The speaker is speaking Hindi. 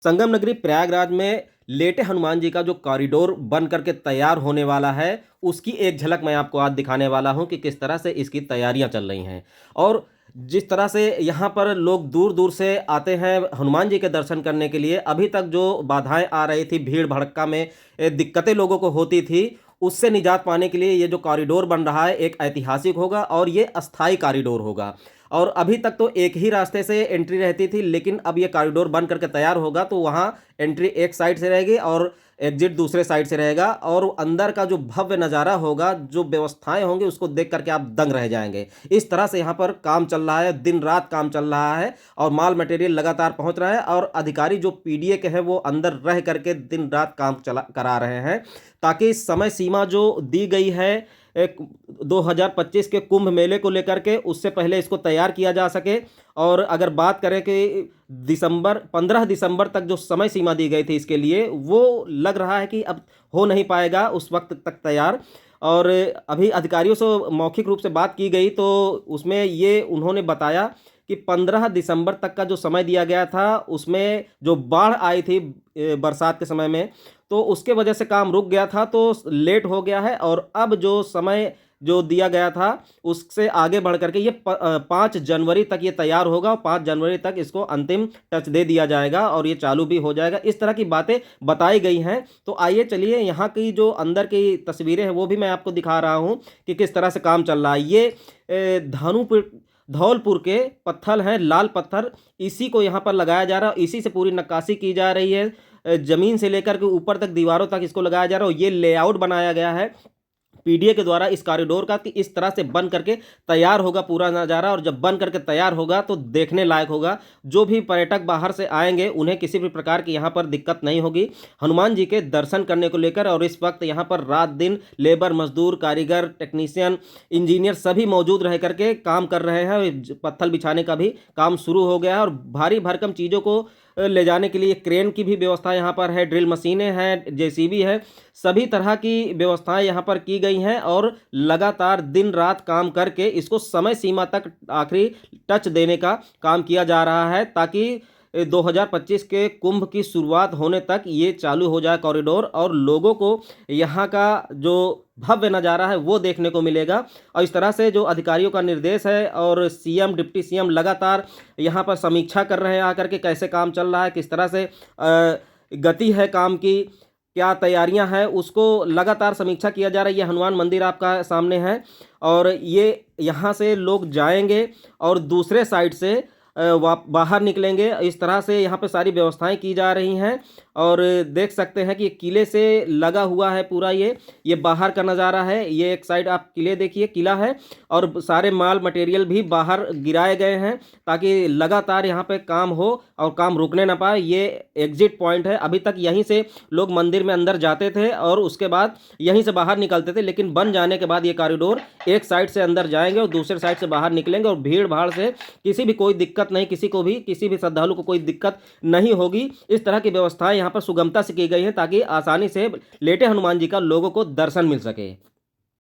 संगम नगरी प्रयागराज में लेटे हनुमान जी का जो कॉरिडोर बन करके तैयार होने वाला है, उसकी एक झलक मैं आपको आज दिखाने वाला हूं कि किस तरह से इसकी तैयारियां चल रही हैं। और जिस तरह से यहाँ पर लोग दूर-दूर से आते हैं हनुमान जी के दर्शन करने के लिए, अभी तक जो बाधाएं आ रही थी, भीड़-भड़क्का में दिक्कतें लोगों को होती थी, उससे निजात पाने के लिए ये जो कॉरिडोर बन रहा है, एक ऐतिहासिक होगा और ये अस्थायी कॉरिडोर होगा। और अभी तक तो एक ही रास्ते से एंट्री रहती थी, लेकिन अब ये कॉरिडोर बन करके तैयार होगा तो वहाँ एंट्री एक साइड से रहेगी और एग्जिट दूसरे साइड से रहेगा। और अंदर का जो भव्य नज़ारा होगा, जो व्यवस्थाएं होंगी, उसको देख करके आप दंग रह जाएंगे। इस तरह से यहाँ पर काम चल रहा है, दिन रात काम चल रहा है और माल मटेरियल लगातार पहुँच रहा है और अधिकारी जो पीडीए के हैं वो अंदर रह करके दिन रात काम चला करा रहे हैं, ताकि समय सीमा जो दी गई है एक 2025 के कुंभ मेले को लेकर के, उससे पहले इसको तैयार किया जा सके। और अगर बात करें कि 15 दिसंबर तक जो समय सीमा दी गई थी इसके लिए, वो लग रहा है कि अब हो नहीं पाएगा उस वक्त तक तैयार। और अभी अधिकारियों से मौखिक रूप से बात की गई तो उसमें ये उन्होंने बताया कि 15 दिसंबर तक का जो समय दिया गया था, उसमें जो बाढ़ आई थी बरसात के समय में, तो उसके वजह से काम रुक गया था, तो लेट हो गया है। और अब जो समय जो दिया गया था उससे आगे बढ़ करके ये 5 जनवरी तक ये तैयार होगा और 5 जनवरी तक इसको अंतिम टच दे दिया जाएगा और ये चालू भी हो जाएगा। इस तरह की बातें बताई गई हैं। तो आइए चलिए यहाँ की जो अंदर की तस्वीरें हैं वो भी मैं आपको दिखा रहा हूँ कि किस तरह से काम चल रहा है। ये धानुपुर धौलपुर के पत्थर हैं, लाल पत्थर, इसी को यहाँ पर लगाया जा रहा है, इसी से पूरी नक्काशी की जा रही है। जमीन से लेकर के ऊपर तक, दीवारों तक इसको लगाया जा रहा है और ये लेआउट बनाया गया है पीडीए के द्वारा इस कॉरिडोर का कि इस तरह से बन करके तैयार होगा पूरा नज़ारा। और जब बन करके तैयार होगा तो देखने लायक होगा। जो भी पर्यटक बाहर से आएंगे उन्हें किसी भी प्रकार की यहाँ पर दिक्कत नहीं होगी हनुमान जी के दर्शन करने को लेकर। और इस वक्त यहाँ पर रात दिन लेबर, मजदूर, कारीगर, टेक्नीशियन, इंजीनियर सभी मौजूद रह करके काम कर रहे हैं। पत्थर बिछाने का भी काम शुरू हो गया है और भारी भरकम चीज़ों को ले जाने के लिए क्रेन की भी व्यवस्था यहाँ पर है, ड्रिल मशीनें हैं, जेसीबी है, सभी तरह की व्यवस्थाएं यहाँ पर की गई हैं। और लगातार दिन रात काम करके इसको समय सीमा तक आखिरी टच देने का काम किया जा रहा है, ताकि 2025 के कुंभ की शुरुआत होने तक ये चालू हो जाए कॉरिडोर और लोगों को यहाँ का जो भव्य नज़ारा है वो देखने को मिलेगा। और इस तरह से जो अधिकारियों का निर्देश है और सीएम, डिप्टी सीएम लगातार यहाँ पर समीक्षा कर रहे हैं आकर के, कैसे काम चल रहा है, किस तरह से गति है काम की, क्या तैयारियां हैं, उसको लगातार समीक्षा किया जा रहा है। ये हनुमान मंदिर आपका सामने है और ये यहाँ से लोग जाएंगे और दूसरे साइड से बाहर निकलेंगे। इस तरह से यहाँ पे सारी व्यवस्थाएं की जा रही हैं। और देख सकते हैं कि किले से लगा हुआ है पूरा, ये बाहर का नज़ारा है। ये एक साइड आप किले देखिए, किला है और सारे माल मटेरियल भी बाहर गिराए गए हैं ताकि लगातार यहाँ पे काम हो और काम रुकने ना पाए। ये एग्जिट पॉइंट है। अभी तक यहीं से लोग मंदिर में अंदर जाते थे और उसके बाद यहीं से बाहर निकलते थे, लेकिन बन जाने के बाद ये कॉरिडोर एक साइड से अंदर जाएंगे और दूसरे साइड से बाहर निकलेंगे और भीड़ भाड़ से किसी भी कोई दिक्कत नहीं, किसी भी श्रद्धालु को कोई दिक्कत नहीं होगी। इस तरह की व्यवस्थाएं यहाँ पर सुगमता से की गई है ताकि आसानी से लेटे हनुमान जी का लोगों को दर्शन मिल सके।